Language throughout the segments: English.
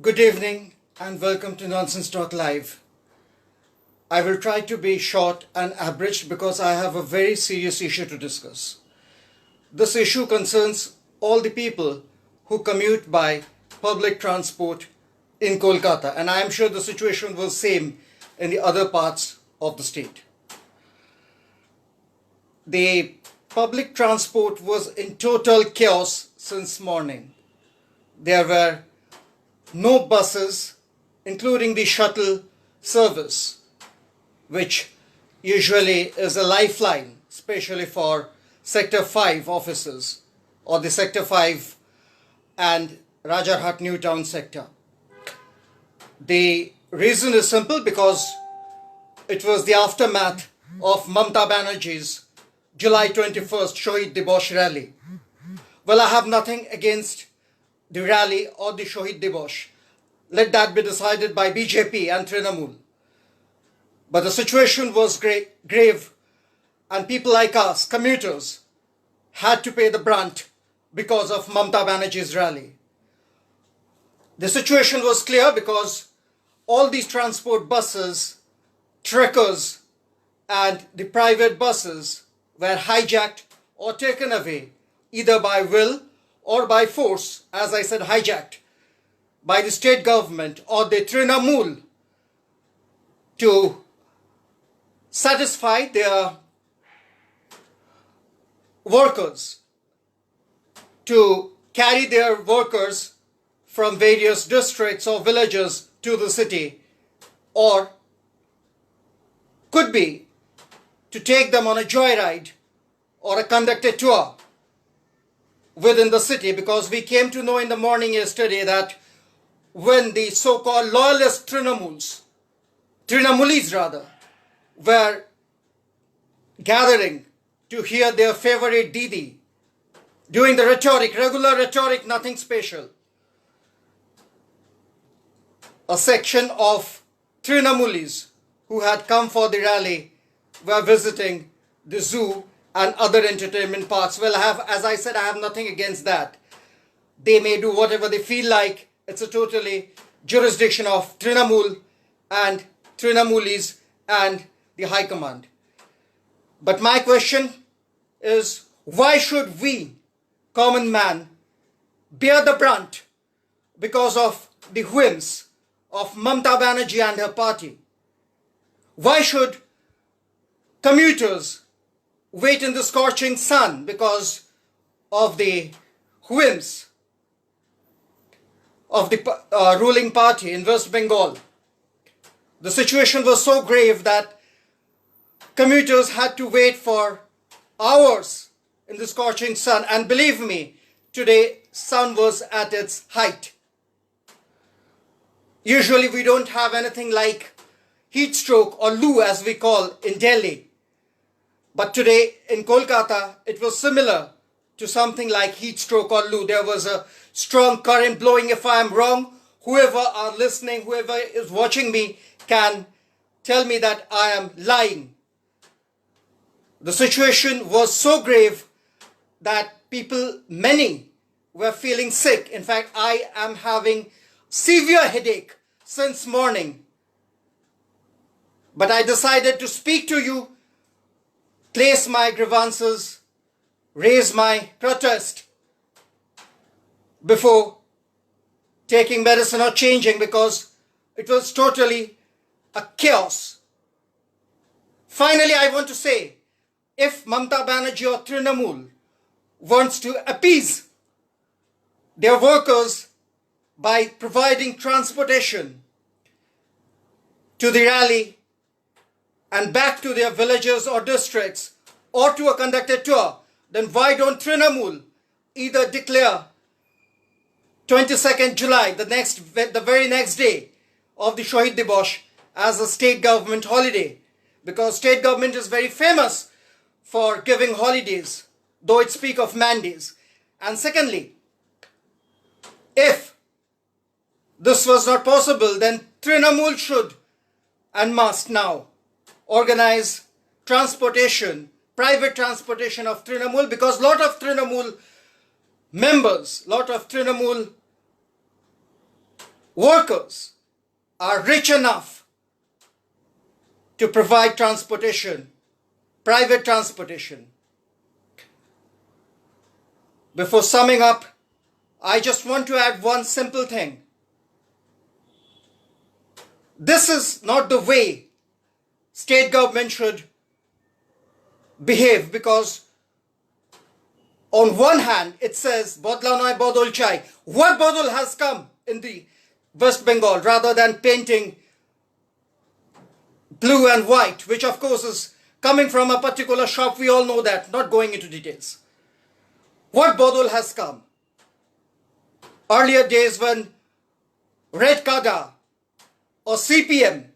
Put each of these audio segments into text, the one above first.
Good evening and welcome to Nonsense Talk Live. I will try to be short and abridged because I have a very serious issue to discuss. This issue concerns all the people who commute by public transport in Kolkata, and I am sure the situation was same in the other parts of the state. The public transport was in total chaos since morning. There were no buses, including the shuttle service, which usually is a lifeline, especially for Sector 5 offices or the Sector 5 and Rajarhat New Town sector. The reason is simple because it was the aftermath of Mamata Banerjee's July 21st Shahid Dibosh rally. Well, I have nothing against the rally or the Shahid Dibosh. Let that be decided by BJP and Trinamool. But the situation was grave, and people like us, commuters, had to pay the brunt because of Mamata Banerjee's rally. The situation was clear because all these transport buses, trekkers, and the private buses were hijacked or taken away, either by will or by force, as I said, hijacked by the state government or the Trinamool to satisfy their workers, to carry their workers from various districts or villages to the city, or could be to take them on a joyride or a conducted tour within the city, because we came to know in the morning yesterday that when the so-called loyalist Trinamoolis were gathering to hear their favorite Didi, doing the regular rhetoric, nothing special, a section of Trinamoolis who had come for the rally were visiting the zoo and other entertainment parks. Well, as I said, I have nothing against that. They may do whatever they feel like. It's a totally jurisdiction of Trinamool and Trinamoolis and the High Command. But my question is, why should we, common man, bear the brunt because of the whims of Mamata Banerjee and her party? Why should commuters wait in the scorching sun because of the whims of the ruling party in West Bengal? The situation was so grave that commuters had to wait for hours in the scorching sun, and believe me, today sun was at its height. Usually we don't have anything like heat stroke or loo as we call in Delhi. But today in Kolkata, it was similar to something like heat stroke or loo. There was a strong current blowing. If I am wrong, whoever are listening, whoever is watching me can tell me that I am lying. The situation was so grave that many were feeling sick. In fact, I am having severe headache since morning. But I decided to speak to you, place my grievances, raise my protest before taking medicine or changing, because it was totally a chaos. Finally, I want to say, if Mamata Banerjee or Trinamool wants to appease their workers by providing transportation to the rally and back to their villages or districts or to a conducted tour, then why don't Trinamool either declare 22nd July, the very next day of the Shahid Dibosh, as a state government holiday? Because state government is very famous for giving holidays, though it speaks of mandates. And secondly, if this was not possible, then Trinamool should and must now organize transportation, private transportation of Trinamool, because lot of Trinamool members, lot of Trinamool workers are rich enough to provide transportation, private transportation. Before summing up, I just want to add one simple thing. This is not the way state government should behave, because on one hand it says Bodla noy bodol chai. What bodol has come in the West Bengal rather than painting blue and white, which of course is coming from a particular shop, we all know that, not going into details. What bodol has come? Earlier days when Red Kada or CPM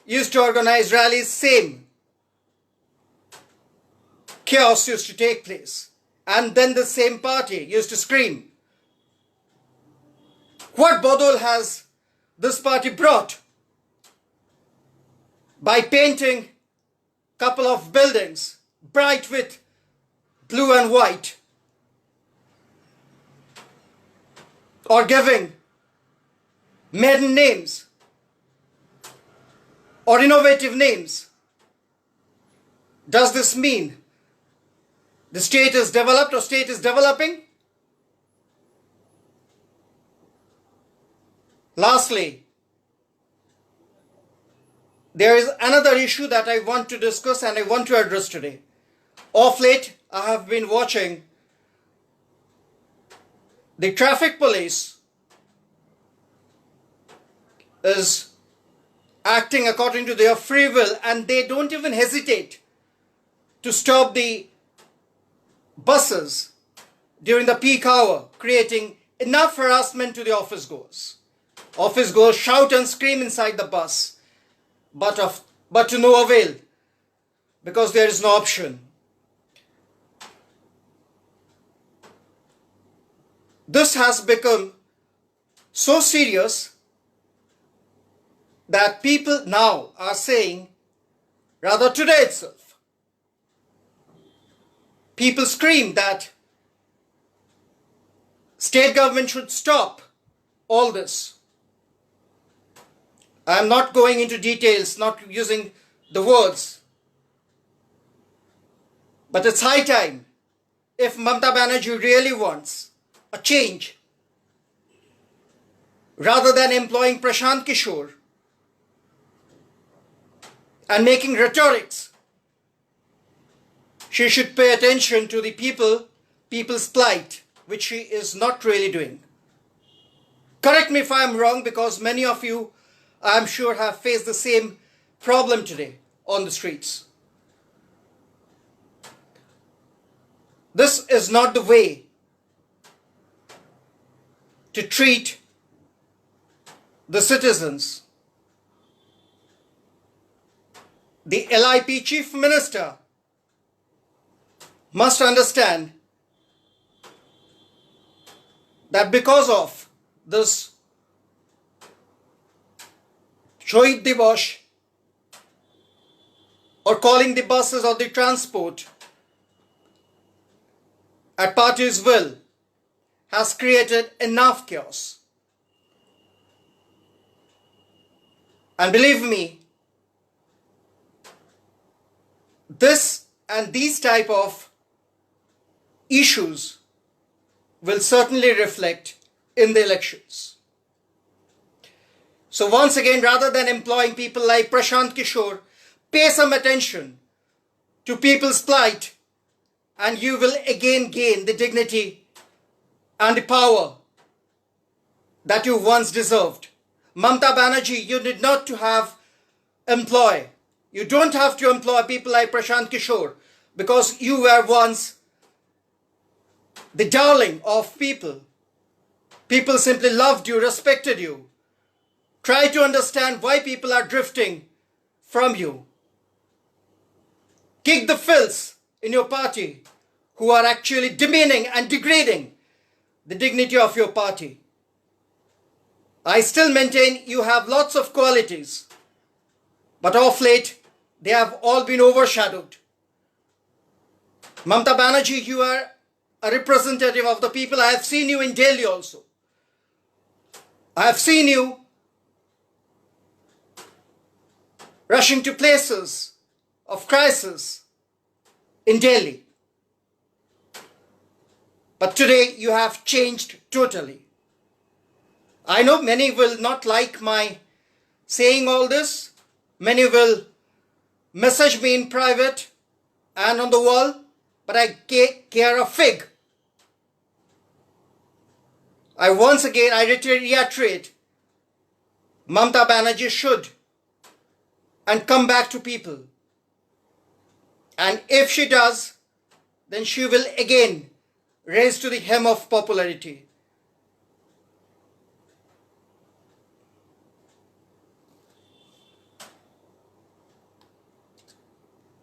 used to organize rallies, same chaos used to take place. And then the same party used to scream. What bodol has this party brought? By painting a couple of buildings bright with blue and white, or giving maiden names or innovative names. Does this mean the state is developed or state is developing? Lastly, there is another issue that I want to discuss and I want to address today. Of late, I have been watching the traffic police is acting according to their free will, and they don't even hesitate to stop the buses during the peak hour, creating enough harassment to the office goers. Office goers shout and scream inside the bus, but to no avail, because there is no option. This has become so serious that people now are saying, rather today itself, people scream that state government should stop all this. I am not going into details, not using the words, but it's high time, if Mamata Banerjee really wants a change, rather than employing Prashant Kishore and making rhetorics, she should pay attention to the people's plight, which she is not really doing. Correct me if I am wrong, because many of you, I am sure, have faced the same problem today on the streets. This is not the way to treat the citizens. The LIP Chief Minister must understand that because of this Shahid Dibosh, or calling the buses or the transport at party's will, has created enough chaos. And believe me, this and these type of issues will certainly reflect in the elections. So once again, rather than employing people like Prashant Kishore, pay some attention to people's plight, and you will again gain the dignity and the power that you once deserved. Mamata Banerjee, you need not to have you don't have to employ people like Prashant Kishore, because you were once the darling of people. People simply loved you, respected you. Try to understand why people are drifting from you. Kick the filths in your party who are actually demeaning and degrading the dignity of your party. I still maintain you have lots of qualities, but of late they have all been overshadowed. Mamata Banerjee, you are a representative of the people. I have seen you in Delhi also. I have seen you rushing to places of crisis in Delhi. But today you have changed totally. I know many will not like my saying all this. Many will message me in private and on the wall, but I care a fig. I reiterate, Mamata Banerjee should and come back to people. And if she does, then she will again raise to the hem of popularity.